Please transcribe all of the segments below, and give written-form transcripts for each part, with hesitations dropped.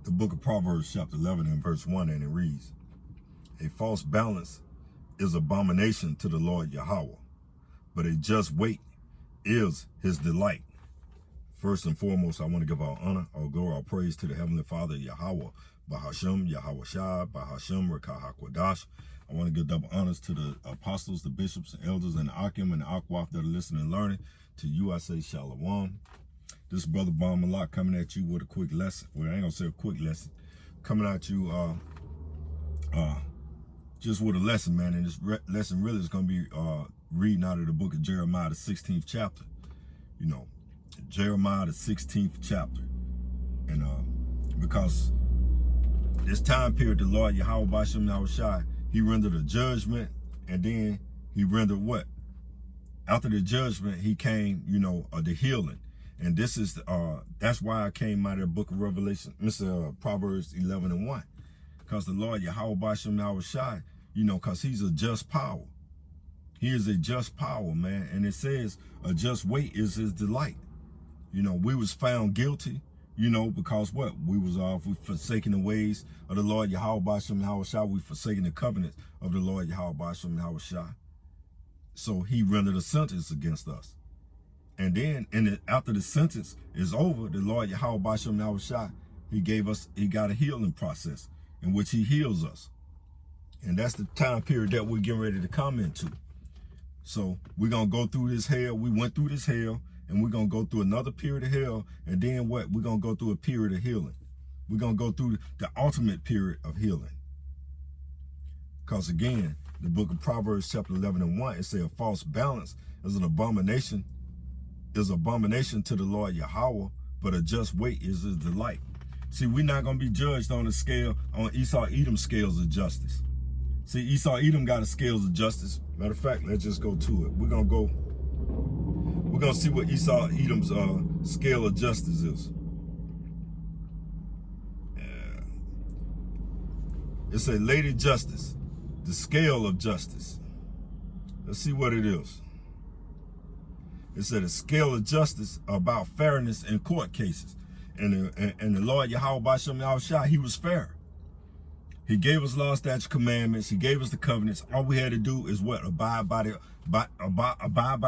the book of Proverbs chapter 11 and verse 1, and it reads, a false balance is abomination to the Lord Yahawah, but a just weight is his delight. First and foremost, I want to give our honor, our glory, our praise to the Heavenly Father, Yahawah Bahasham Yahawashi, Bahasham Yahawashi. I want to give double honors to the apostles, the bishops, and elders, and the Akim and the Akwaf that are listening and learning. To you, I say Shalom. This is Brother Bon Malak coming at you with a quick lesson. Well, I ain't gonna say a quick lesson. Coming at you just with a lesson, man. And this lesson really is gonna be reading out of the book of Jeremiah, the 16th chapter. You know, Jeremiah, the 16th chapter. And because this time period, the Lord Yahawah Bahasham Yahawashi, he rendered a judgment, and then he rendered what? After the judgment, he came, you know, the healing. And this is, that's why I came out of the book of Revelation, Proverbs 11 and 1. Because the Lord Yahawah Bahasham Yahawashi, you know, because he's a just power. He is a just power, man. And it says a just weight is his delight. You know, we was found guilty, you know, because what? We was we forsaking the ways of the Lord Yahawah Bahasham Yahawashi. We forsaking the covenant of the Lord Yahawah Bahasham Yahawashi. So he rendered a sentence against us. And then after the sentence is over, the Lord Yahawah Bahasham Yahawashi, he got a healing process in which he heals us. And that's the time period that we're getting ready to come into. So we're going to go through this hell. We went through this hell, and we're going to go through another period of hell. And then what? We're going to go through a period of healing. We're going to go through the ultimate period of healing. Because again, the book of Proverbs chapter 11 and 1, it says a false balance is an abomination, to the Lord Yahawah, but a just weight is his delight. See, we're not going to be judged on the scale, on Esau-Edom scales of justice. See, Esau-Edom got a scales of justice. Matter of fact, let's just go to it. We're going to see what Esau-Edom's scale of justice is. It's a Lady Justice, the scale of justice. Let's see what it is. It said a scale of justice about fairness in court cases. And the Lord Yahawah Bahasham Yahawashi, he was fair. He gave us law, statutes, commandments. He gave us the covenants. All we had to do is what? Abide by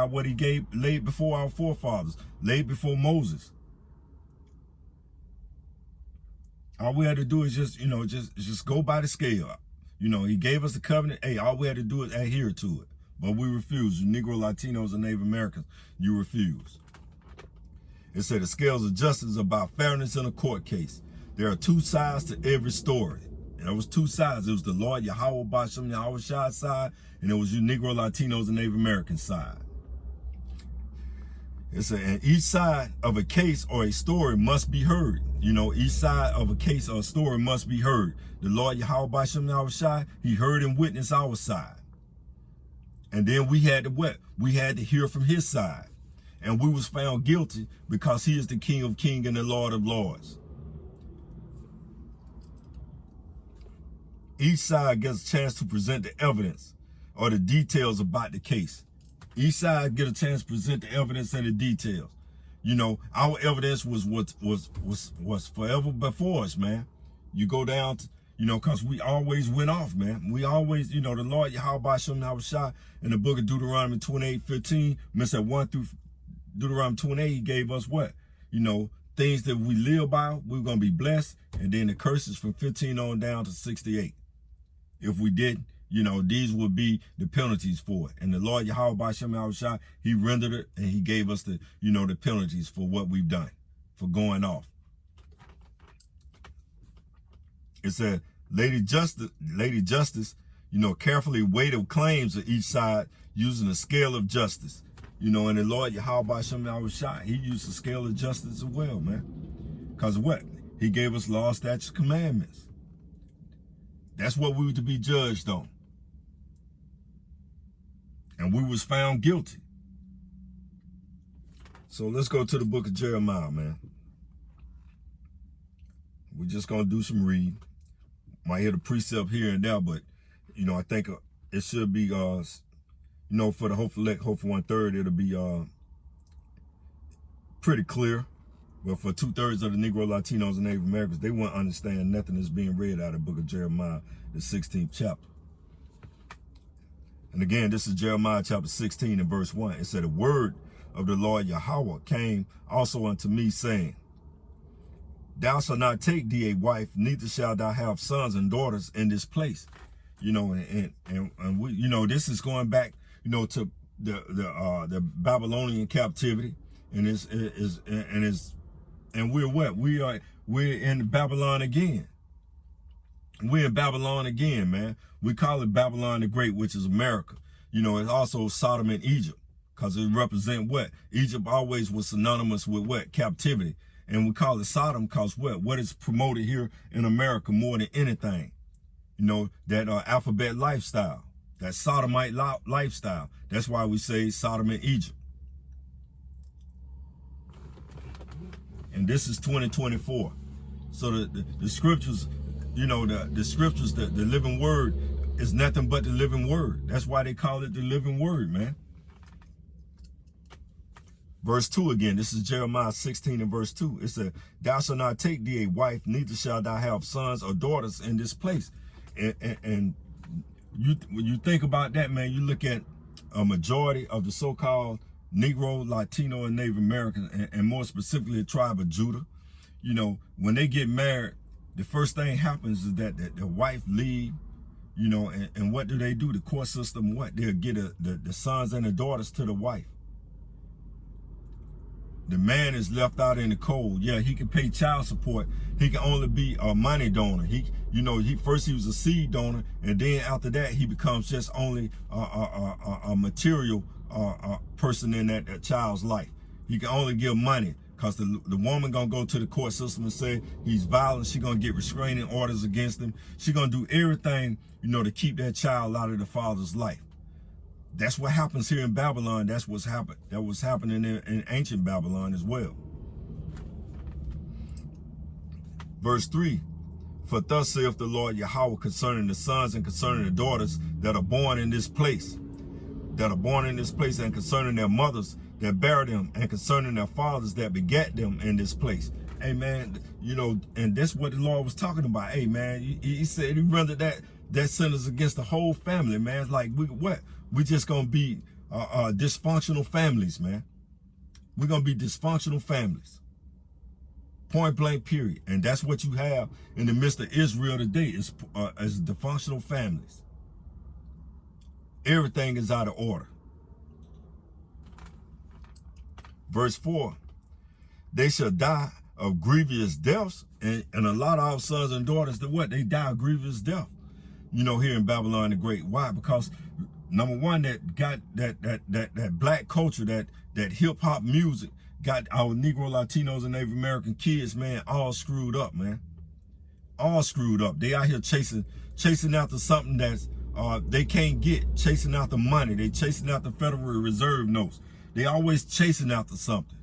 what he laid before our forefathers, laid before Moses. All we had to do is just, you know, just go by the scale. You know, he gave us the covenant. Hey, all we had to do is adhere to it. But we refuse. You Negro, Latinos, and Native Americans, you refuse. It said the scales of justice is about fairness in a court case. There are two sides to every story. And there was two sides. It was the Lord Yahawah Bahasham Yahawashi side, and it was you Negro, Latinos, and Native American side. It said, and each side of a case or a story must be heard. You know, each side of a case or a story must be heard. The Lord Yahawah Bahasham Yahawashi, he heard and witnessed our side. And then we had to what? We had to hear from his side. And we was found guilty because he is the King of Kings and the Lord of Lords. Each side gets a chance to present the evidence or the details about the case. Each side get a chance to present the evidence and the details. You know, our evidence was forever before us, man. You go down to, you know, because we always went off, man. We always, you know, the Lord Yahawah Bahasham Yahawashi in the book of Deuteronomy 28:15, Mr. 1 through Deuteronomy 28, he gave us what? You know, things that we live by, we're going to be blessed. And then the curses from 15 on down to 68. If we didn't, you know, these would be the penalties for it. And the Lord Yahawah Bahasham Yahawashi, he rendered it, and he gave us the, you know, the penalties for what we've done, for going off. It said, Lady Justice, you know, carefully weighed claims of each side using a scale of justice. You know, and the Lord Yahawah Bahasham Yahawashi, he used the scale of justice as well, man. Because what? He gave us law, statutes, commandments. That's what we were to be judged on. And we was found guilty. So let's go to the book of Jeremiah, man. We're just going to do some reading. Might hear the precept here and there, but, you know, I think it should be, you know, for the hopeful 1/3, it'll be pretty clear. But for 2/3 of the Negro, Latinos, and Native Americans, they wouldn't understand nothing that's being read out of the book of Jeremiah, the 16th chapter. And again, this is Jeremiah chapter 16 and verse 1. It said, the word of the Lord Yahawah came also unto me, saying, thou shalt not take thee a wife, neither shalt thou have sons and daughters in this place. You know, and we, you know, this is going back, you know, to the Babylonian captivity, and we're what? We're in Babylon again. We're in Babylon again, man. We call it Babylon the Great, which is America. You know, it's also Sodom and Egypt, because it represents what? Egypt always was synonymous with what? Captivity. And we call it Sodom because what? What is promoted here in America more than anything? You know, that alphabet lifestyle, that sodomite lifestyle. That's why we say Sodom and Egypt. And this is 2024. So the scriptures, you know, the scriptures, the living word is nothing but the living word. That's why they call it the living word, man. Verse 2 again, this is Jeremiah 16 and verse 2. It said, thou shalt not take thee a wife, neither shalt thou have sons or daughters in this place. And when you think about that, man, you look at a majority of the so-called Negro, Latino, and Native American, and more specifically the tribe of Judah. You know, when they get married, the first thing happens is that the wife leave, you know, and what do? The court system, what? They'll get the sons and the daughters to the wife. The man is left out in the cold. Yeah, he can pay child support. He can only be a money donor. First he was a seed donor, and then after that he becomes just only a material person in that child's life. He can only give money because the woman gonna go to the court system and say he's violent. She gonna get restraining orders against him. She gonna do everything, you know, to keep that child out of the father's life. That's what happens here in Babylon. That's what's happened. That was happening in ancient Babylon as well. Verse 3, for thus saith the Lord Yahawah concerning the sons and concerning the daughters that are born in this place, and concerning their mothers that bear them, and concerning their fathers that begat them in this place. Hey, man, you know, and that's what the Lord was talking about. Hey, man, he said he rendered that sentence against the whole family, man. It's like, we just gonna be dysfunctional families, man. We're gonna be dysfunctional families. Point blank, period. And that's what you have in the midst of Israel today, is dysfunctional families. Everything is out of order. Verse 4, they shall die of grievous deaths, and a lot of our sons and daughters, they die of grievous death. You know, here in Babylon the Great. Why? Because number one, that got that black culture, that hip hop music got our Negro, Latinos, and Native American kids, man, all screwed up, man. All screwed up. They out here chasing after something that's they can't get, chasing after money. They chasing after Federal Reserve notes. They always chasing after something.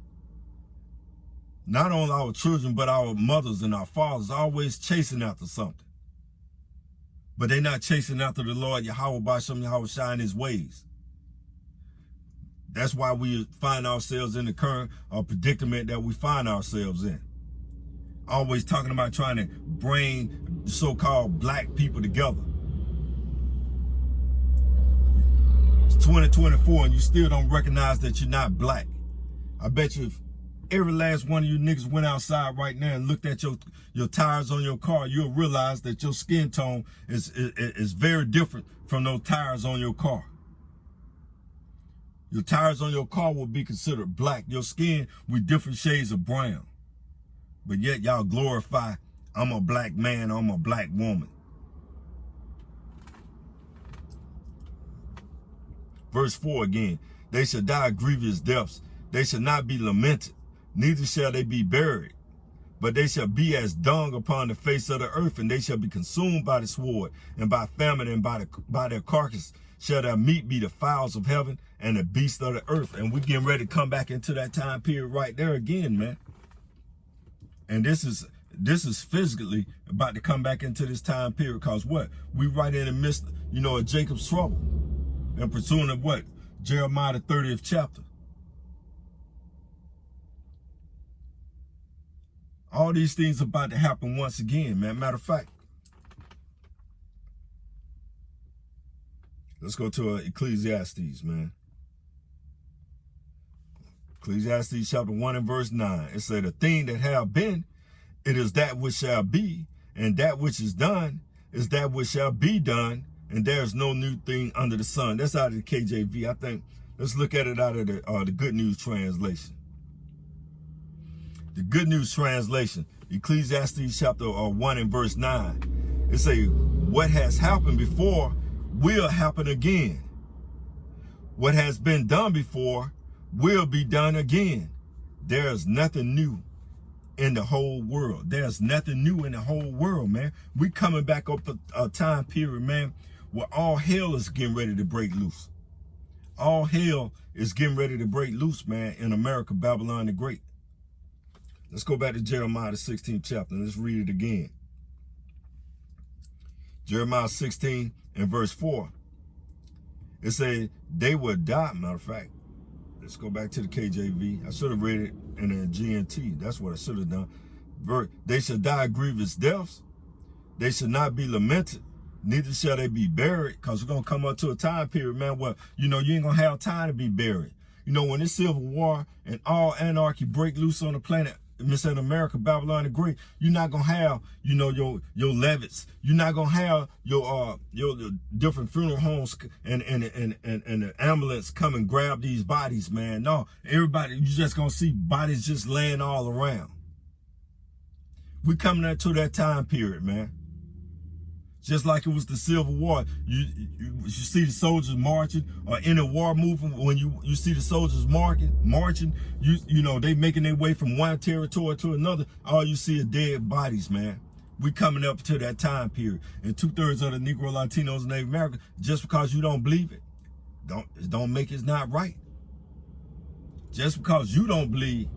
Not only our children, but our mothers and our fathers always chasing after something. But they're not chasing after the Lord Yahawah Bahasham Yahawashi and his ways. That's why we find ourselves in the current predicament that we find ourselves in. Always talking about trying to bring so-called black people together. It's 2024 and you still don't recognize that you're not black. I bet you if every last one of you niggas went outside right now and looked at your tires on your car, you'll realize that your skin tone is very different from those tires on your car. Your tires on your car will be considered black. Your skin with different shades of brown. But yet y'all glorify, I'm a black man, I'm a black woman. Verse 4 again, they shall die grievous deaths. They shall not be lamented, neither shall they be buried. But they shall be as dung upon the face of the earth, and they shall be consumed by the sword, and by famine, and by their carcass shall their meat be the fowls of heaven and the beasts of the earth. And we're getting ready to come back into that time period right there again, man. And this is physically about to come back into this time period, because what? We right in the midst, you know, of Jacob's trouble. And pursuing of what? Jeremiah the 30th chapter. All these things about to happen once again, man. Matter of fact, let's go to Ecclesiastes, man. Ecclesiastes chapter 1 and verse 9. It said, the thing that have been, it is that which shall be, and that which is done is that which shall be done, and there is no new thing under the sun. That's out of the KJV. I think, let's look at it out of the Good News Translation. The Good News Translation, Ecclesiastes chapter 1 and verse 9. It say, what has happened before will happen again. What has been done before will be done again. There's nothing new in the whole world. There's nothing new in the whole world, man. We coming back up a time period, man, where all hell is getting ready to break loose. All hell is getting ready to break loose, man, in America, Babylon the Great. Let's go back to Jeremiah, the 16th chapter, and let's read it again. Jeremiah 16 and verse 4. It says, they will die. Matter of fact, let's go back to the KJV. I should have read it in the GNT. That's what I should have done. They shall die grievous deaths. They shall not be lamented. Neither shall they be buried. Because we're going to come up to a time period, man, where, you know, you ain't going to have time to be buried. You know, when this civil war and all anarchy break loose on the planet, Miss America, Babylon the Great, you're not gonna have, you know, your levites. You're not gonna have your different funeral homes and the ambulance come and grab these bodies, man. No, everybody, you just gonna see bodies just laying all around. We coming to that time period, man. Just like it was the Civil War. You see the soldiers marching, or in a war movement, when you see the soldiers marching, you know, they making their way from one territory to another, all you see are dead bodies, man. We coming up to that time period. And 2/3 of the Negro, Latinos, and Native American, just because you don't believe it, don't make it not right. Just because you don't believe,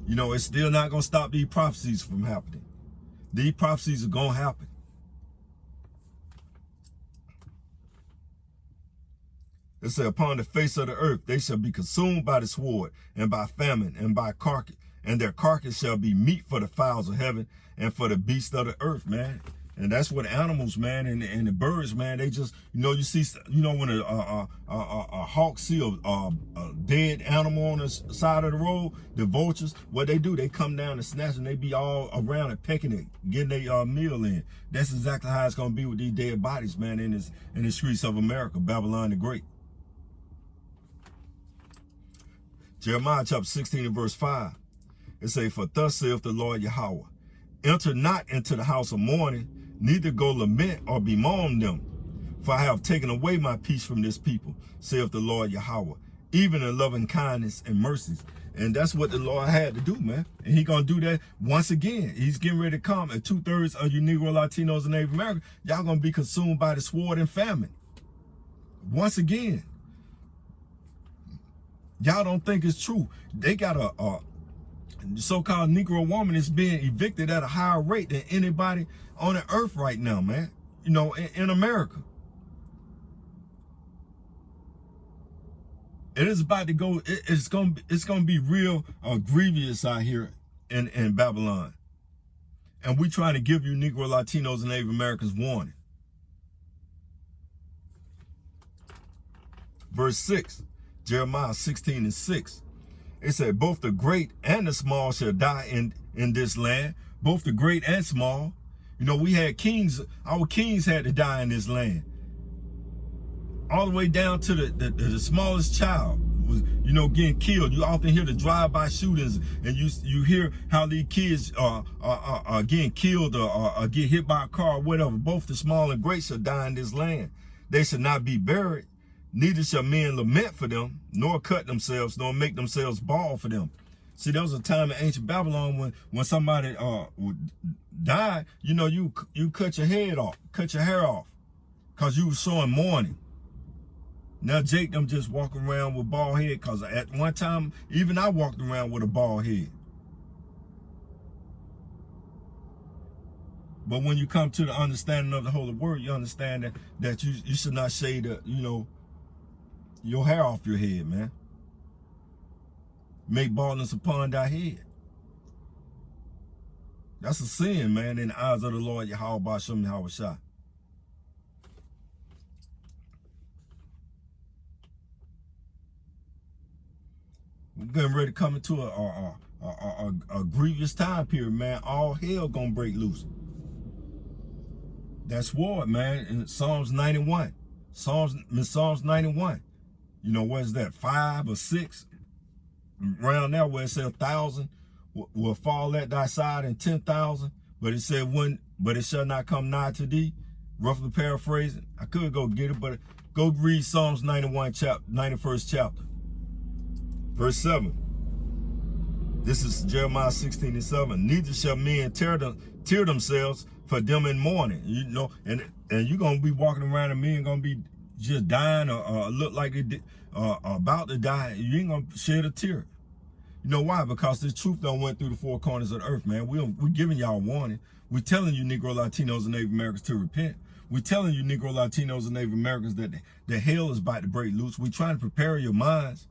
you know, it's still not gonna stop these prophecies from happening. These prophecies are gonna happen. It said, upon the face of the earth, they shall be consumed by the sword, and by famine, and by carcass, and their carcass shall be meat for the fowls of heaven, and for the beasts of the earth, man. And that's what animals, man, and the birds, man, they just, you know, you see, you know, when a hawk see a dead animal on the side of the road, the vultures, what they do, they come down and snatch, and they be all around and pecking it, getting their meal in. That's exactly how it's going to be with these dead bodies, man, in the streets of America, Babylon the Great. Jeremiah chapter 16 and verse 5. It says, for thus saith the Lord Yahawah, enter not into the house of mourning, neither go lament or bemoan them. For I have taken away my peace from this people, saith the Lord Yahawah, even in loving kindness and mercies. And that's what the Lord had to do, man. And he gonna do that once again. He's getting ready to come. And 2/3 of you Negro, Latinos, and Native American, y'all gonna be consumed by the sword and famine. Once again. Y'all don't think it's true. They got a so-called Negro woman is being evicted at a higher rate than anybody on the earth right now, man. You know, in America. It is about to go. It's gonna be real grievous out here in Babylon. And we trying to give you Negro, Latinos, and Native Americans warning. Verse 6. Jeremiah 16 and 6. It said, both the great and the small shall die in this land. Both the great and small. You know, we had kings, our kings had to die in this land. All the way down to the smallest child was, you know, getting killed. You often hear the drive-by shootings, and you hear how these kids are getting killed or get hit by a car or whatever. Both the small and great shall die in this land. They shall not be buried. Neither shall men lament for them, nor cut themselves, nor make themselves bald for them. See, there was a time in ancient Babylon when somebody died, you know, you cut your head off, cut your hair off, because you were showing mourning. Now Jake them just walking around with bald head, because at one time, even I walked around with a bald head. But when you come to the understanding of the Holy Word, you understand that you should not shade, you know, your hair off your head, man. Make baldness upon thy head. That's a sin, man, in the eyes of the Lord Yahawah Bahasham Yahawashi. We're getting ready to come into a grievous time period, man. All hell gonna break loose. That's war, man. In Psalms 91. Psalms 91. You know, what is that? 5 or 6? Around there where it said 1,000 will fall at thy side and 10,000. But it said but it shall not come nigh to thee. Roughly paraphrasing. I could go get it, but go read Psalms 91st chapter. Verse 7. This is Jeremiah 16:7. Neither shall men tear themselves for them in mourning. You know, and you're gonna be walking around and men gonna be just dying or look like they about to die. You ain't gonna shed a tear. You know why? Because this truth done went through the four corners of the earth, man. We're giving y'all a warning. We're telling you Negro, Latinos, and Native Americans to repent. We're telling you Negro, Latinos, and Native Americans that the hell is about to break loose. We're trying to prepare your minds.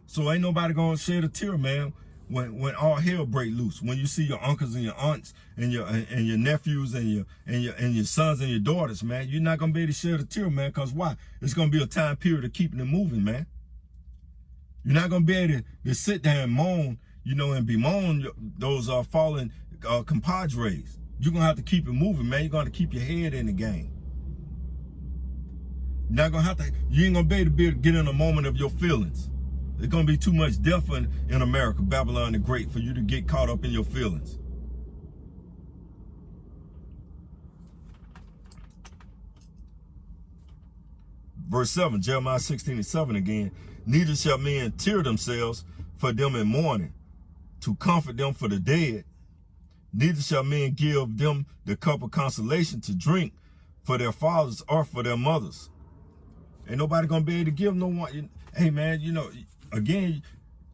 So ain't nobody gonna shed a tear, man, when all hell break loose. When you see your uncles and your aunts and your nephews and your sons and your daughters, man, you're not gonna be able to shed a tear, man. Cause why? It's gonna be a time period of keeping it moving, man. You're not gonna be able to sit there and moan, you know, and bemoan those fallen compadres. You're gonna have to keep it moving, man. You're gonna have to keep your head in the game. You're not gonna have to. You ain't gonna be able to get in a moment of your feelings. There's going to be too much death in America, Babylon the Great, for you to get caught up in your feelings. Verse 7, Jeremiah 16:7 again. Neither shall men tear themselves for them in mourning, to comfort them for the dead. Neither shall men give them the cup of consolation to drink for their fathers or for their mothers. Ain't nobody going to be able to give no one. Hey, man, you know, again,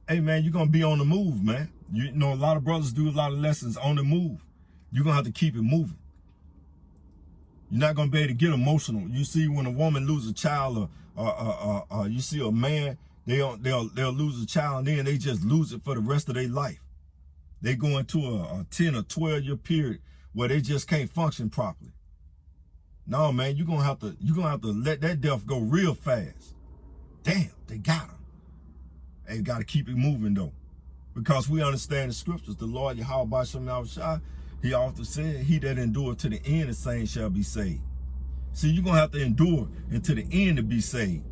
hey, man, you're going to be on the move, man. You know, a lot of brothers do a lot of lessons on the move. You're going to have to keep it moving. You're not going to be able to get emotional. You see when a woman loses a child or you see a man, they'll lose a child and then they just lose it for the rest of their life. They go into a 10 or 12 year period where they just can't function properly. No, man, you're gonna have to let that death go real fast. Damn, they got him. They got to keep it moving though, because we understand the scriptures. The Lord Yahawah Bahasham Yahawashi, he often said, "He that endure to the end, the same shall be saved." See, you're gonna have to endure until the end to be saved,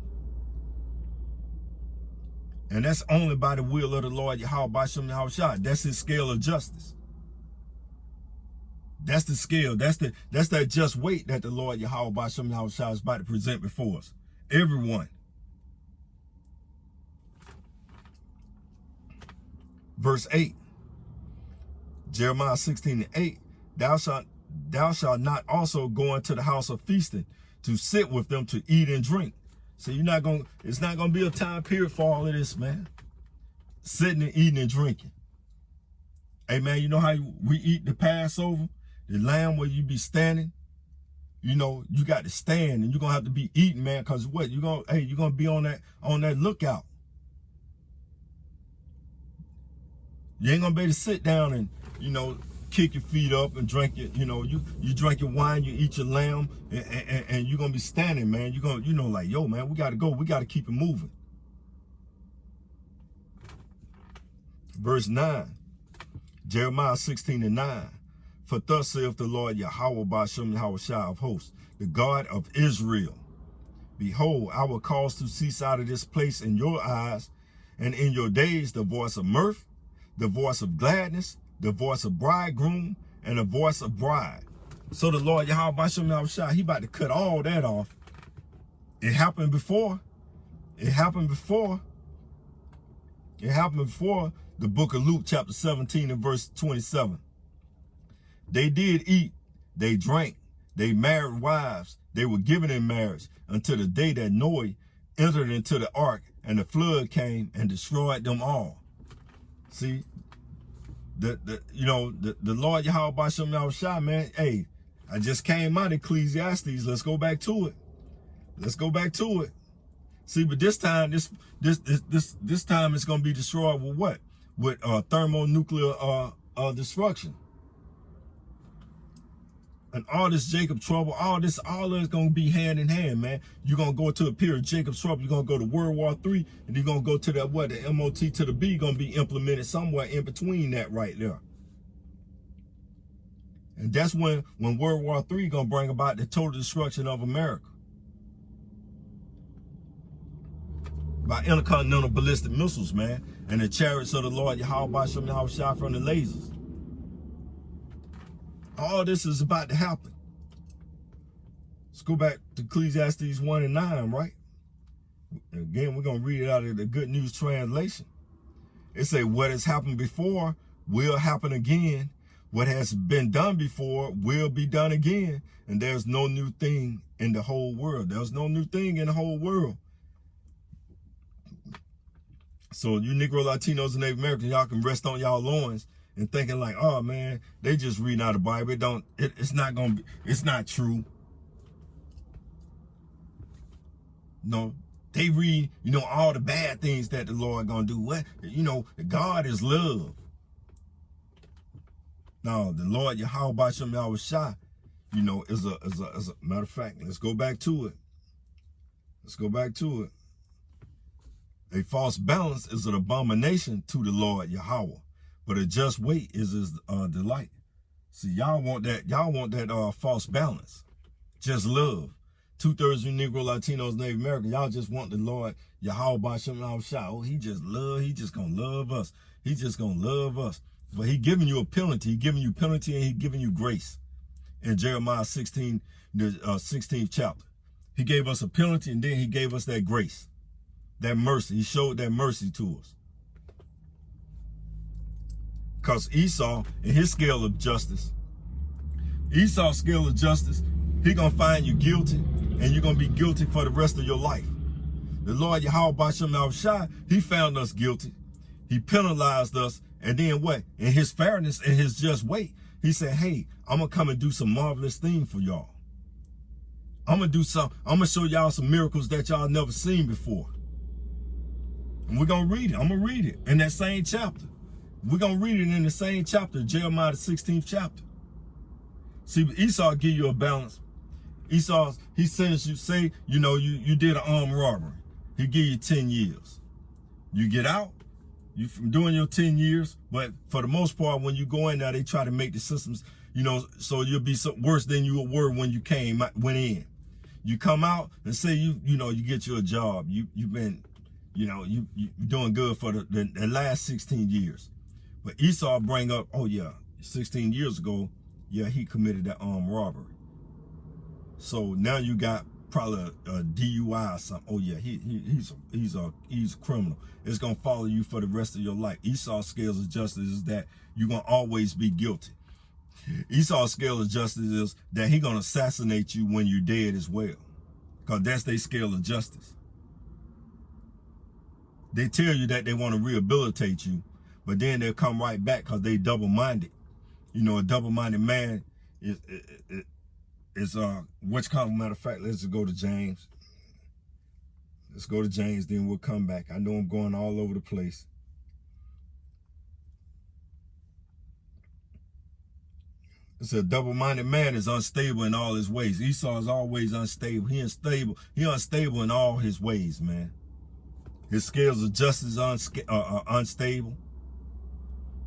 and that's only by the will of the Lord Yahawah Bahasham Yahawashi. That's his scale of justice. That's the scale. That's that just weight that the Lord Yahawah Bahasham Yahawashi is about to present before us. Everyone. Verse 8. Jeremiah 16:8. Thou shalt not also go into the house of feasting to sit with them to eat and drink. So it's not gonna be a time period for all of this, man. Sitting and eating and drinking. Hey, man, you know how we eat the Passover? The lamb where you be standing, you know, you got to stand and you're gonna have to be eating, man, because what you're gonna be on that lookout. You ain't gonna be able to sit down and, you know, kick your feet up and drink it. You know, you drink your wine, you eat your lamb, and you're gonna be standing, man. You're gonna, you know, like, yo, man, we gotta go, we gotta keep it moving. Verse 9, Jeremiah 16:9. For thus saith the Lord Yahawah Bahasham Yahawashi of hosts, the God of Israel. Behold, I will cause to cease out of this place in your eyes, and in your days the voice of mirth, the voice of gladness, the voice of bridegroom, and the voice of bride. So the Lord Yahawah Bahasham Yahawashi, he about to cut all that off. It happened before. It happened before. It happened before the book of Luke chapter 17 and verse 27. They did eat, they drank, they married wives, they were given in marriage until the day that Noah entered into the ark and the flood came and destroyed them all. See, the Lord Yahawah Bahasham Yahawashi, man, hey, I just came out of Ecclesiastes. Let's go back to it. Let's go back to it. See, but this time, this time it's gonna be destroyed with what? With thermonuclear destruction. And all this Jacob trouble, all that's going to be hand in hand, man. You're going to go to a period of Jacob's trouble. You're going to go to World War III, and you're going to go to that, what, the MOT to the B going to be implemented somewhere in between that right there. And that's when World War III going to bring about the total destruction of America. By intercontinental ballistic missiles, man. And the chariots of the Lord, Yahawah Bahasham Yahawashi from the lasers. All this is about to happen. Let's go back to Ecclesiastes 1 and 9, right? Again, we're going to read it out of the Good News Translation. It says, what has happened before will happen again. What has been done before will be done again. And there's no new thing in the whole world. There's no new thing in the whole world. So you Negro, Latinos, and Native Americans, y'all can rest on y'all loins and thinking like, oh man, they just reading out the Bible. It's not true. No, they read, all the bad things that the Lord gonna do. What, God is love. Now, the Lord Yahawah Bahasham Yahawashi, is a matter of fact. Let's go back to it. A false balance is an abomination to the Lord Yahawah, but a just weight is his delight. See, y'all want that false balance, just love. 2/3 of you Negro, Latinos, Native Americans, y'all just want the Lord Yahawah Bahasham Yahawashi. Oh, he just gonna love us. He just gonna love us. But he giving you a penalty. He giving you penalty and he giving you grace. In Jeremiah 16, the 16th chapter, he gave us a penalty and then he gave us that grace. That mercy, he showed that mercy to us. Because Esau, in his scale of justice, he gonna find you guilty, and you're gonna be guilty for the rest of your life. The Lord Yahawah Bahasham Yahawashi, he found us guilty. He penalized us, and then what? In his fairness and his just weight, he said, hey, I'm gonna come and do some marvelous thing for y'all. I'm gonna show y'all some miracles that y'all never seen before. And we're going to read it. I'm going to read it in that same chapter. We're going to read it in the same chapter, Jeremiah the 16th chapter. See, Esau give you a balance. Esau, he sends you, say, you did an armed robbery. He give you 10 years. You get out, you from doing your 10 years, but for the most part, when you go in there, they try to make the systems, so you'll be worse than you were when you went in. You come out and say, you get you a job. You've been... you're doing good for the last 16 years. But Esau bring up, 16 years ago, he committed that armed robbery. So now you got probably a DUI or something. He's a criminal. It's going to follow you for the rest of your life. Esau's scales of justice is that you're going to always be guilty. Esau's scale of justice is that he's going to assassinate you when you're dead as well. Because that's their scale of justice. They tell you that they want to rehabilitate you, but then they'll come right back because they double-minded. A double-minded man is what's called, matter of fact, let's just go to James. Let's go to James, then we'll come back. I know I'm going all over the place. It's a double-minded man is unstable in all his ways. Esau is always unstable. He unstable in all his ways, man. His scales of justice are unstable.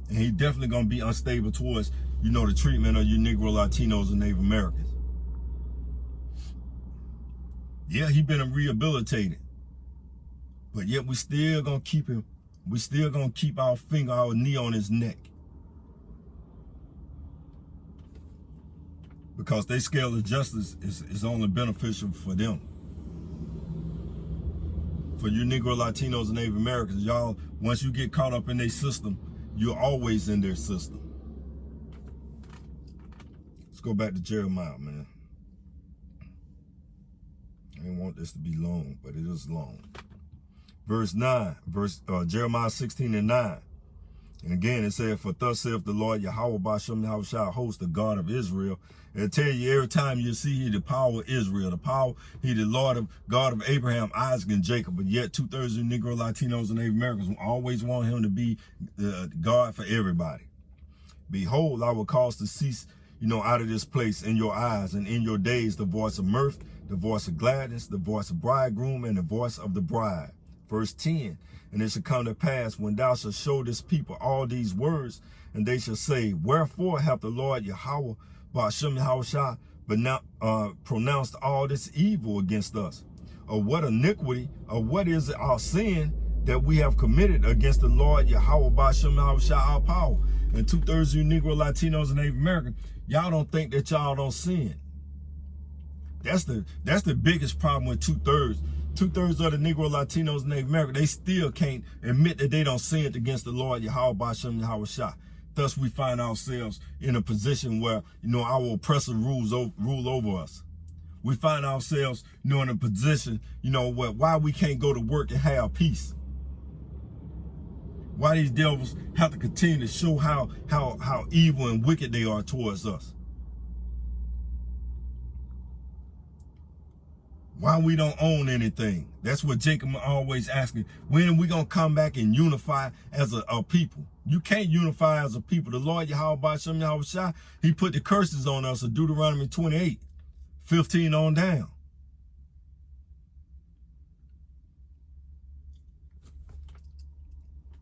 And he definitely going to be unstable towards, the treatment of you Negro, Latinos, and Native Americans. Yeah, he been rehabilitated. But yet we still going to keep him. We still going to keep our knee on his neck. Because their scale of justice is only beneficial for them. For you Negro, Latinos, and Native Americans, y'all, once you get caught up in their system, you're always in their system. Let's go back to Jeremiah, man. I didn't want this to be long, but it is long. Jeremiah 16 and 9. And again, it said, for thus saith the Lord Yahawah Bahasham Yahawashi, host, the God of Israel. And I tell you, every time you see he the power of Israel, he the God of Abraham, Isaac, and Jacob. But yet 2/3 of Negro, Latinos, and Native Americans always want him to be the God for everybody. Behold, I will cause to cease out of this place in your eyes, and in your days the voice of mirth, the voice of gladness, the voice of bridegroom, and the voice of the bride. Verse 10, and it shall come to pass, when thou shalt show this people all these words, and they shall say, wherefore hath the Lord Yahawah Bahasham Yahawashi but now pronounced all this evil against us? Or what iniquity, or what is our sin that we have committed against the Lord Yahawah Bahasham Yahawashi, our power? And 2/3 of you Negro, Latinos, and Native American, y'all don't think that y'all don't sin. That's the biggest problem with 2/3. 2/3 of the Negro, Latinos, and Native American, they still can't admit that they don't sin against the Lord Yahawah Bahasham Yahawashi. Thus, we find ourselves in a position where, our oppressor rule over us. We find ourselves, in a position, why we can't go to work and have peace. Why these devils have to continue to show how evil and wicked they are towards us. Why we don't own anything. That's what Jacob always asking. When are we going to come back and unify as a people? You can't unify as a people. The Lord Yahawah Bahasham Yahawashi, he put the curses on us of Deuteronomy 28:15 on down.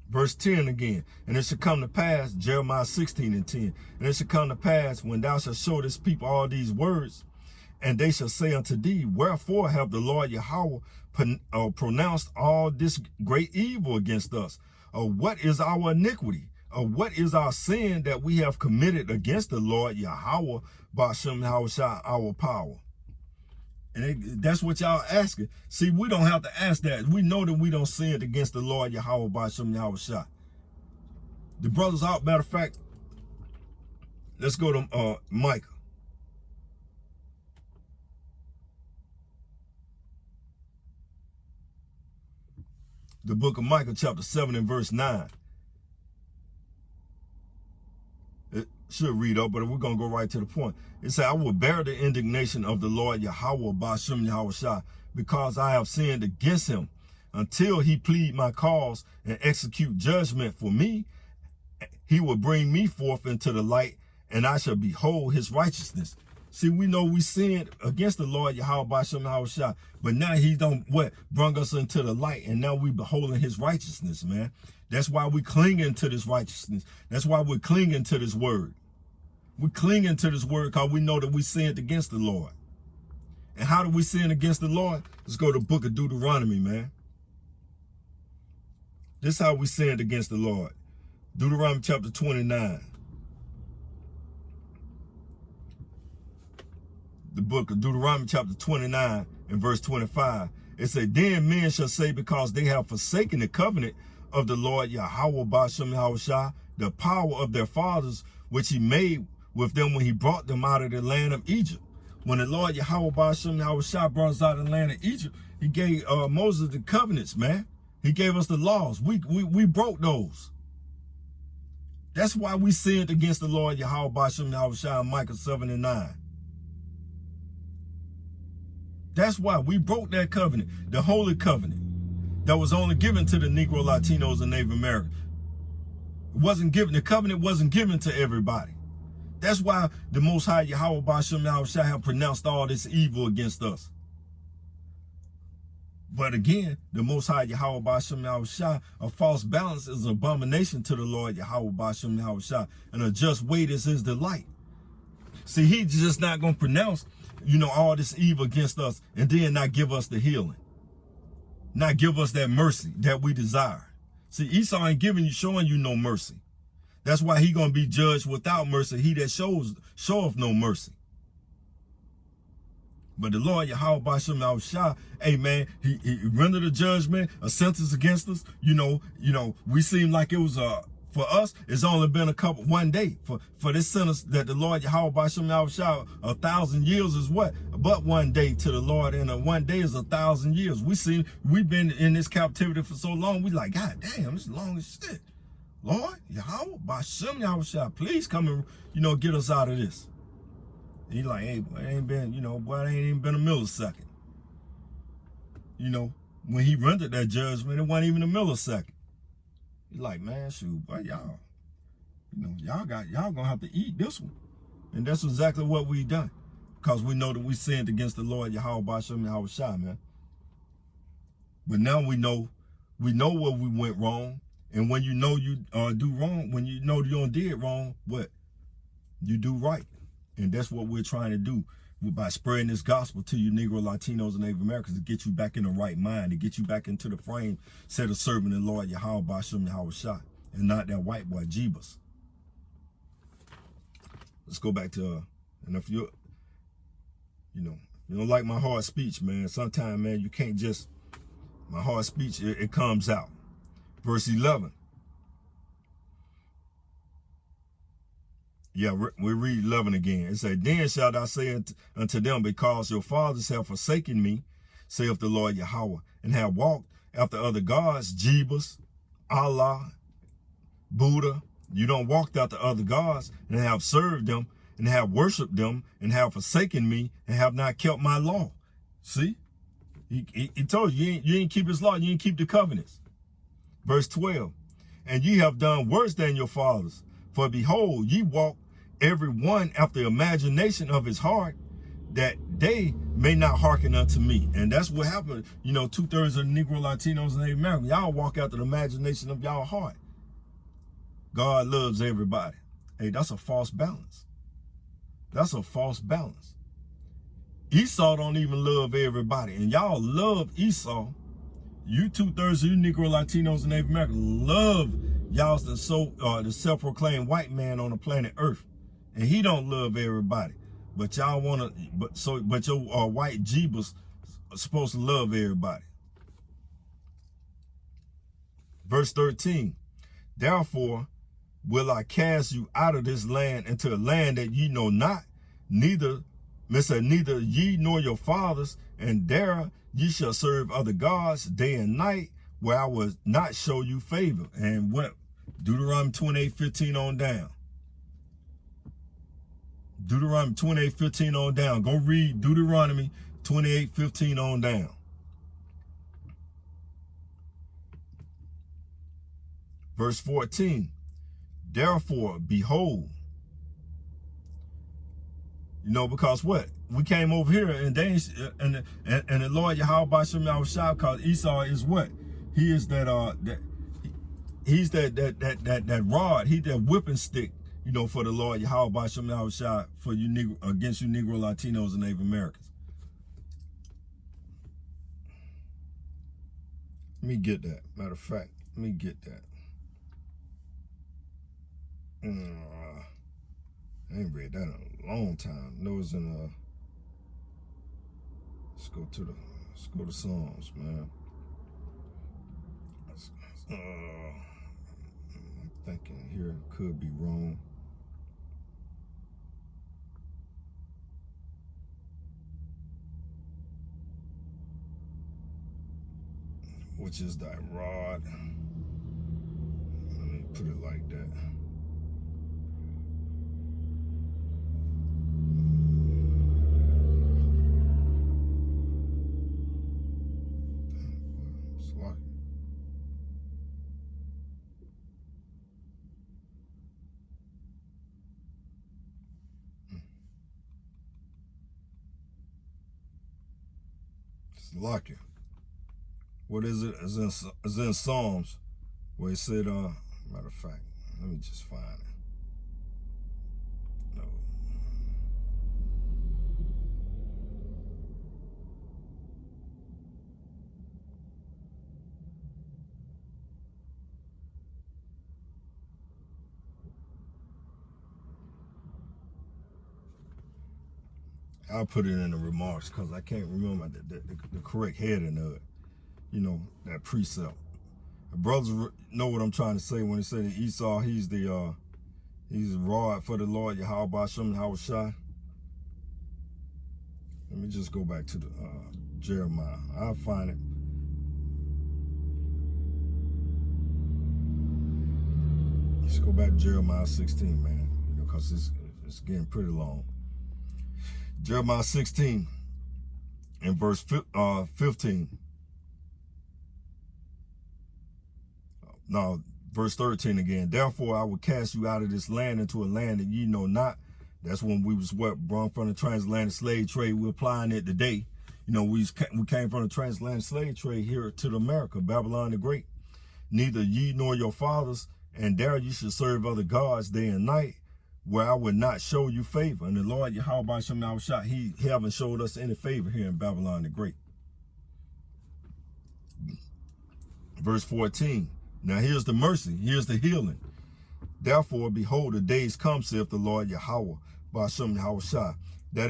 Verse 10 again, and it shall come to pass, Jeremiah 16:10, and it shall come to pass, when thou shalt show this people all these words, and they shall say unto thee, wherefore have the Lord Yahawah pronounced all this great evil against us? Or what is our iniquity? Or what is our sin that we have committed against the Lord Yahawah Bahasham Yahawashi, our power? And that's what y'all asking. See, we don't have to ask that. We know that we don't sin against the Lord Yahawah Bahasham Yahawashi. The brothers out, matter of fact, let's go to Micah. The book of Micah, chapter 7 and verse 9. It should read up, but we're going to go right to the point. It says, I will bear the indignation of the Lord Yahawah Bahasham Yahawashi, because I have sinned against him, until he plead my cause and execute judgment for me. He will bring me forth into the light, and I shall behold his righteousness. See, we know we sinned against the Lord Yahawah Bahasham Yahawashi, but now he don't bring us into the light, and now we beholding his righteousness, man. That's why we clinging to this righteousness. That's why we're clinging to this word. We're clinging to this word because we know that we sinned against the Lord. And how do we sin against the Lord? Let's go to the book of Deuteronomy, man. This is how we sinned against the Lord. Deuteronomy chapter 29. The book of Deuteronomy chapter 29 and verse 25. It said, then men shall say, because they have forsaken the covenant of the Lord Yahawah Bahasham Yahawashi, the power of their fathers, which he made with them when he brought them out of the land of Egypt. When the Lord Yahawah Bahasham Yahawashi brought us out of the land of Egypt, he gave Moses the covenants, man. He gave us the laws. We broke those. That's why we sinned against the Lord Yahawah Bahasham Yahawashi in Micah 7 and 9. That's why we broke that covenant, the holy covenant that was only given to the Negro, Latinos, and Native Americans. It wasn't given, the covenant wasn't given to everybody. That's why the Most High Yahawah Bahasham Yahawashi have pronounced all this evil against us. But again, the Most High Yahawah Bahasham Yahawashi, a false balance is an abomination to the Lord Yahawah Bahasham Yahawashi, and a just weight is his delight. See, he's just not going to pronounce, all this evil against us and then not give us the healing. Not give us that mercy that we desire. See, Esau ain't showing you no mercy. That's why he going to be judged without mercy. He that showeth no mercy. But the Lord Yahawah Bahasham Yahawashi, hey man, he rendered a judgment, a sentence against us. We seem like it was for us, it's only been one day. For this sentence that the Lord Yahawah Bahasham Yahawashi, 1,000 years is what? But one day to the Lord, and 1 day is 1,000 years. We've been in this captivity for so long, we like, God damn, it's long as shit. Lord Yahawah Bahasham Yahawashi, please come and, get us out of this. And he's like, hey, boy, it ain't been, boy, it ain't even been a millisecond. When he rendered that judgment, it wasn't even a millisecond. He's like, man, shoot, boy, y'all gonna have to eat this one. And that's exactly what we done. Because we know that we sinned against the Lord Yahawah Bahasham Yahawashi, man. But now we know where we went wrong. And when you know you do wrong, when you know you did wrong, what? You do right. And that's what we're trying to do by spreading this gospel to you Negro, Latinos, and Native Americans, to get you back in the right mind, to get you back into the frame set of serving the Lord Yahawah Bahasham Yahawashi, and not that white boy Jeebus. Let's go back to, and if you don't like my hard speech, man, sometimes, man, you can't just, my hard speech, it comes out. Verse 11. Yeah, we read 11 again. It said, then shalt thou say unto them, because your fathers have forsaken me, saith the Lord Yahawah, and have walked after other gods, Jeebus, Allah, Buddha. You don't walk after other gods, and have served them, and have worshipped them, and have forsaken me, and have not kept my law. See? He told you, you ain't keep his law, you ain't keep the covenants. Verse 12, and ye have done worse than your fathers. For behold, ye walk every one after the imagination of his heart, that they may not hearken unto me. And that's what happened. 2/3 of the Negro, Latinos, and Native Americans, y'all walk after the imagination of y'all heart. God loves everybody. Hey, that's a false balance. That's a false balance. Esau don't even love everybody. And y'all love Esau. You 2/3 of you Negro, Latinos, and Native Americans love y'all the self-proclaimed white man on the planet Earth. And he don't love everybody. But y'all wanna but your white Jeebus are supposed to love everybody. Verse 13. Therefore will I cast you out of this land into a land that ye know not, neither ye nor your fathers, and there ye shall serve other gods day and night, where I will not show you favor. And what? Deuteronomy 28:15 on down. Deuteronomy 28:15 on down. Go read Deuteronomy 28:15 on down. Verse 14. Therefore, behold, because what? We came over here and the Lord Yahawah Bahasham Yahawashi, because Esau is what? He is he's that rod, he's that whipping stick, for the Lord Yahawah Bahasham Yahawashi, for you against you Negro, Latinos, and Native Americans. Let me get that. Matter of fact, let me get that. I ain't read that in a long time. No, it's in let's go to Psalms, man. I'm thinking here could be wrong. Which is thy rod. Let me put it like that. Like it. What is it? It's in Psalms, where it said, matter of fact, let me just find it. No. I'll put it in the remarks because I can't remember the correct heading of it. That precept. The brothers know what I'm trying to say when they say that Esau, he's the rod for the Lord Yahawah Bahasham Yahawashi. Let me just go back to the Jeremiah. I'll find it. Let's go back to Jeremiah 16, man, because it's getting pretty long. Jeremiah 16 and verse 15. Now, verse 13 again. Therefore, I will cast you out of this land into a land that ye know not, That's when we was brought from the transatlantic slave trade. We're applying it today. You know, we came from the transatlantic slave trade here to America, Babylon the Great. Neither ye nor your fathers, and there you should serve other gods day and night, where I would not show you favor. And the Lord Yahawah Bahasham Yahawashi, he haven't showed us any favor here in Babylon the Great. Verse 14. Now here's the mercy, here's the healing. Therefore, behold, the days come, saith the Lord Yahawah Bahasham Yahawashi, that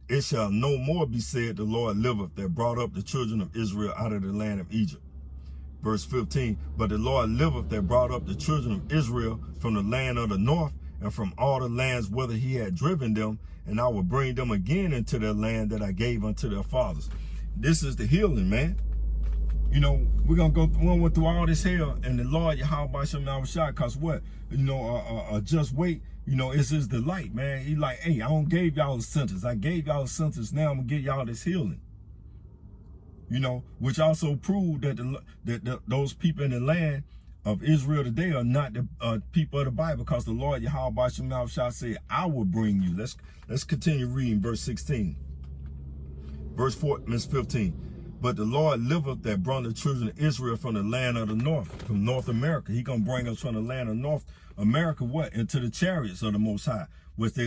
it shall no more be said, the Lord liveth, that brought up the children of Israel out of the land of Egypt. Verse 15. But the Lord liveth, that brought up the children of Israel from the land of the north, and from all the lands whither he had driven them, and I will bring them again into their land that I gave unto their fathers. This is the healing, man. You know, we're going to go through all this hell, and the Lord Yahawah Bahasham Yahawashi, because what? You know, just wait, you know, it's his delight, man. He like, hey, I don't gave y'all a sentence. I gave y'all a sentence. Now I'm going to get y'all this healing. You know, which also proved that those people in the land of Israel today are not the people of the Bible, because the Lord Yahawah Bahasham Yahawashi said, I will bring you. Let's continue reading verse 16. Verse 15. But the Lord liveth, that brought the children of Israel from the land of the north, from North America. He gonna bring us from the land of North America, what? Into the chariots of the Most High, which they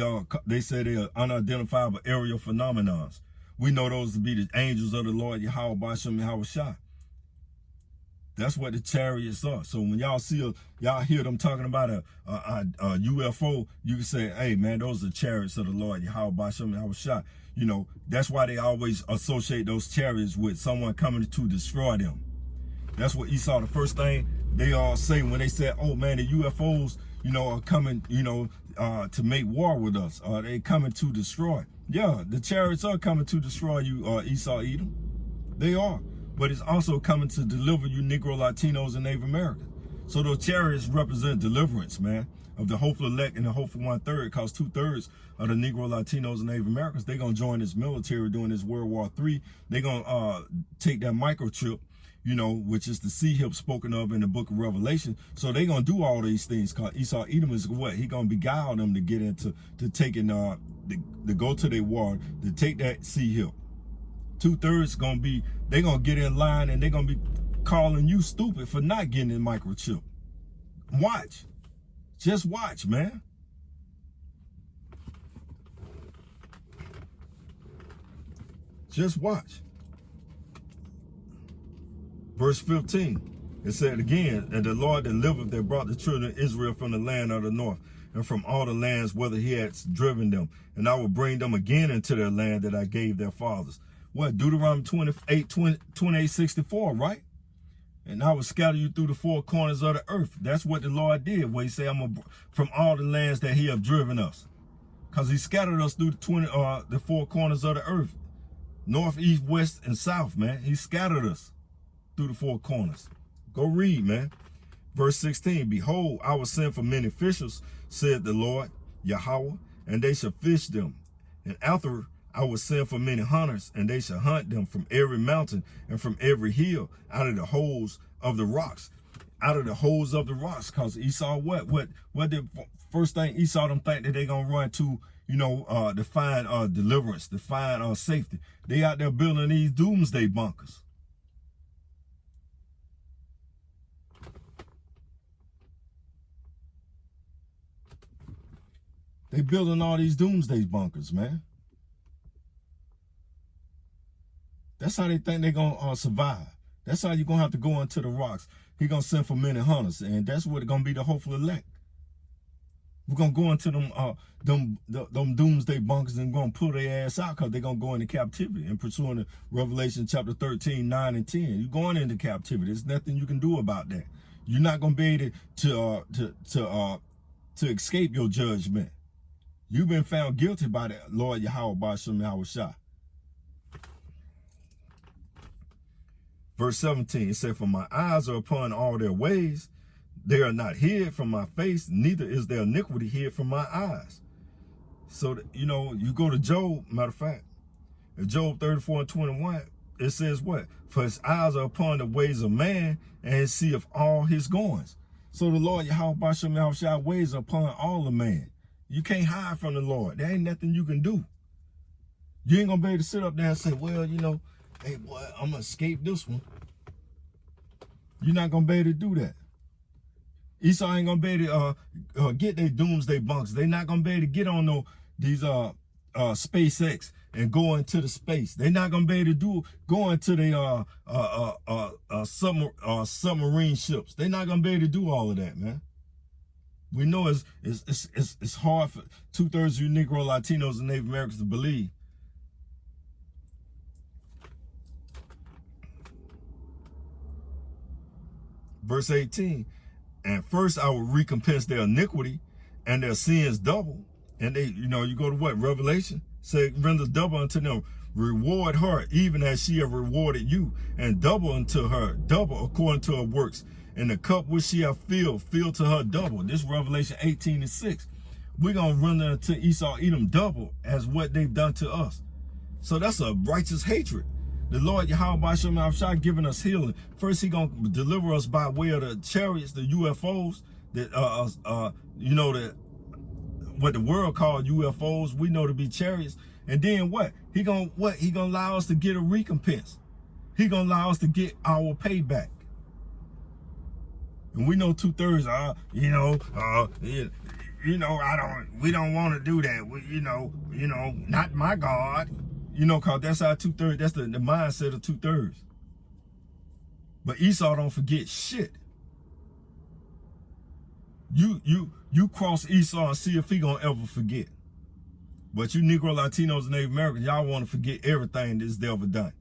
say they are unidentifiable aerial phenomenons. We know those to be the angels of the Lord Yahawah Bahasham Yahawashi. That's what the chariots are. So when y'all hear them talking about a UFO, you can say, hey man, those are chariots of the Lord Yahawah Bahasham Yahawashi. You know, that's why they always associate those chariots with someone coming to destroy them. That's what Esau, the first thing they all say when they say, oh man, the UFOs, you know, are coming, you know, to make war with us. They coming to destroy. Yeah, the chariots are coming to destroy you, Esau, Edom. They are. But it's also coming to deliver you Negro, Latinos, and Native Americans. So those chariots represent deliverance, man, of the hopeful elect and the hopeful 1/3, because 2/3 of the Negro, Latinos, and Native Americans, they're going to join this military during this World War III. They're going to take that microchip, you know, which is the C-hip spoken of in the book of Revelation. So they're going to do all these things, because Esau, Edom is what? He going to beguile them to get into, to taking, to go to their war, to take that C-hip. 2/3 gonna be, they're gonna get in line and they're gonna be calling you stupid for not getting the microchip. Watch. Just watch, man. Just watch. Verse 15. It said again, and the Lord that liveth, that brought the children of Israel from the land of the north, and from all the lands whither he had driven them, and I will bring them again into their land that I gave their fathers. What, Deuteronomy 28:64, right? And I will scatter you through the four corners of the earth. That's what the Lord did, where he said, from all the lands that he have driven us. Because he scattered us through the four corners of the earth. North, east, west, and south, man. He scattered us through the four corners. Go read, man. Verse 16, behold, I will send for many fishers, said the Lord, Yahawah, and they shall fish them. And after I will send for many hunters, and they shall hunt them from every mountain and from every hill, out of the holes of the rocks. Out of the holes of the rocks. Because Esau, what the first thing Esau them think that they gonna run to, you know, to find deliverance, to find safety. They out there building these doomsday bunkers. They building all these doomsday bunkers, man. That's how they think they're going to survive. That's how you're going to have to go into the rocks. He's going to send for many hunters, and that's what it's going to be the hopeful elect. We're going to go into them doomsday bunkers and going to pull their ass out, because they're going to go into captivity and pursuing the Revelation chapter 13, 9, and 10. You're going into captivity. There's nothing you can do about that. You're not going to be able to escape your judgment. You've been found guilty by the Lord Yahawah Bahasham Yahawashi. Verse 17, it said, for my eyes are upon all their ways. They are not hid from my face, neither is their iniquity hid from my eyes. So, you know, you go to Job, matter of fact, in Job 34:21, it says what? For his eyes are upon the ways of man, and he seeth all his goings. So the Lord Yahawah Bahasham Yahawashi ways are upon all of man. You can't hide from the Lord. There ain't nothing you can do. You ain't gonna be able to sit up there and say, well, you know, hey, boy, I'm gonna escape this one. You're not gonna be able to do that. Esau ain't gonna be able to get their doomsday bunks. They're not gonna be able to get on these SpaceX and go into the space. They're not gonna be able to go into the submarine ships. They're not gonna be able to do all of that, man. We know it's hard for 2/3 of you Negro, Latinos, and Native Americans to believe. Verse 18, and first I will recompense their iniquity and their sins double. And they, you know, you go to what? Revelation, say, render double unto them. Reward her even as she have rewarded you, and double unto her, double according to her works. And the cup which she have filled to her double. This Revelation 18:6. We're going to render unto Esau, Edom double as what they've done to us. So that's a righteous hatred. The Lord Yahawah Bahasham Yahawashi giving us healing. First, he gonna deliver us by way of the chariots, the UFOs, that you know, that what the world called UFOs, we know to be chariots. And then what? He gonna allow us to get a recompense. He gonna allow us to get our payback. And we know 2/3, we don't want to do that. Not my God. Cause that's our 2/3. That's the mindset of 2/3. But Esau don't forget shit. You cross Esau and see if he gonna ever forget. But you Negro, Latinos, and Native Americans, y'all want to forget everything this devil done.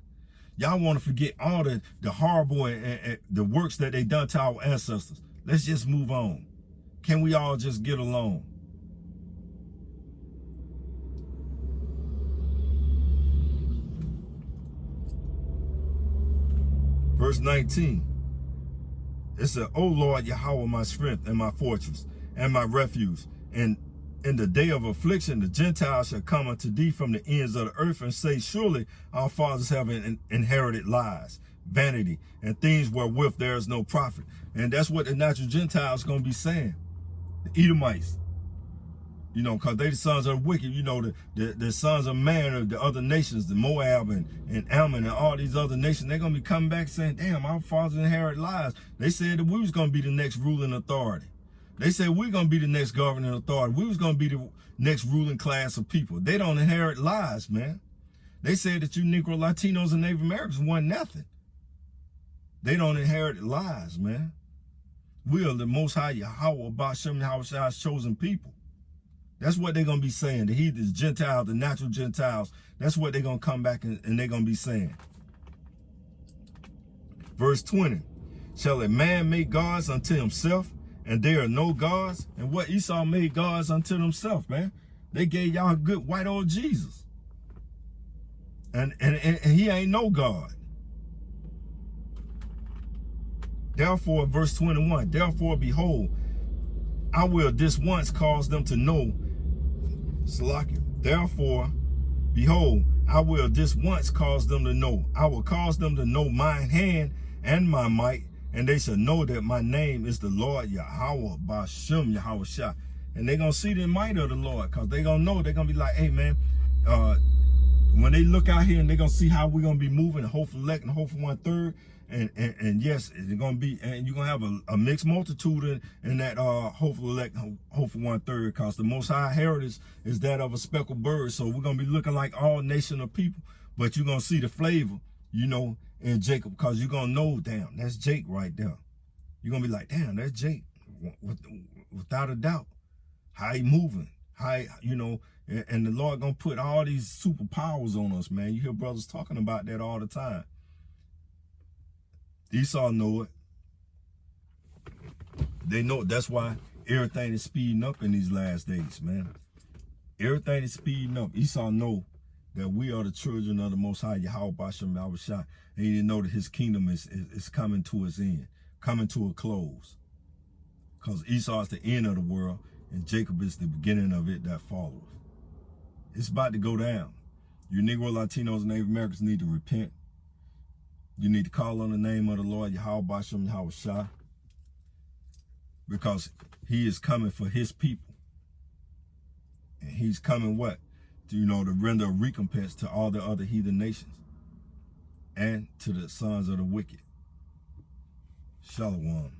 Y'all want to forget all the horrible and the works that they done to our ancestors. Let's just move on. Can we all just get along? Verse 19, it said, O Lord Yahawah, my strength and my fortress and my refuge. And in the day of affliction, the Gentiles shall come unto thee from the ends of the earth and say, surely our fathers have inherited lies, vanity, and things wherewith there is no profit. And that's what the natural Gentiles going to be saying. The Edomites. Because they the sons of the wicked, the sons of man of the other nations, the Moab and Ammon and all these other nations, they're going to be coming back saying, damn, our fathers inherit lies. They said that we was going to be the next ruling authority. They said we're going to be the next governing authority. We was going to be the next ruling class of people. They don't inherit lies, man. They said that you Negro, Latinos, and Native Americans want nothing. They don't inherit lies, man. We are the Most High Yahawah Bahasham Yahawashi's chosen people. That's what they're going to be saying. The heathens, Gentiles, the natural Gentiles, that's what they're going to come back and they're going to be saying. Verse 20, shall a man make gods unto himself, and there are no gods? And what Esau made gods unto themselves, man. They gave y'all a good white old Jesus. And he ain't no God. Therefore, verse 21, therefore, behold, I will this once cause them to know. Therefore, behold, I will this once cause them to know. I will cause them to know mine hand and my might, and they shall know that my name is the Lord Yahawah Bahasham Yahawashi. And they're going to see the might of the Lord, because they're going to know. They're going to be like, hey, man, when they look out here and they're going to see how we're going to be moving, hopeful elect and hopeful 1/3. And yes, it's going to be, and you're going to have a mixed multitude in that hopeful elect, hopeful 1/3, because the Most High heritage is that of a speckled bird. So we're going to be looking like all nation of people, but you're going to see the flavor, in Jacob, because you're going to know, damn, that's Jake right there. You're going to be like, damn, that's Jake, without a doubt. How he moving, and the Lord going to put all these superpowers on us, man. You hear brothers talking about that all the time. Esau know it. They know it. That's why everything is speeding up in these last days, man. Everything is speeding up. Esau know that we are the children of the Most High Yahawah Bahasham Yahawashi, and he didn't know that his kingdom is coming to its end, coming to a close. Because Esau is the end of the world, and Jacob is the beginning of it that follows. It's about to go down. You Negro, Latinos, and Native Americans need to repent. You need to call on the name of the Lord Yahawah Bahasham Yahawashi, because he is coming for his people. And he's coming what? To, to render a recompense to all the other heathen nations and to the sons of the wicked. Shalom.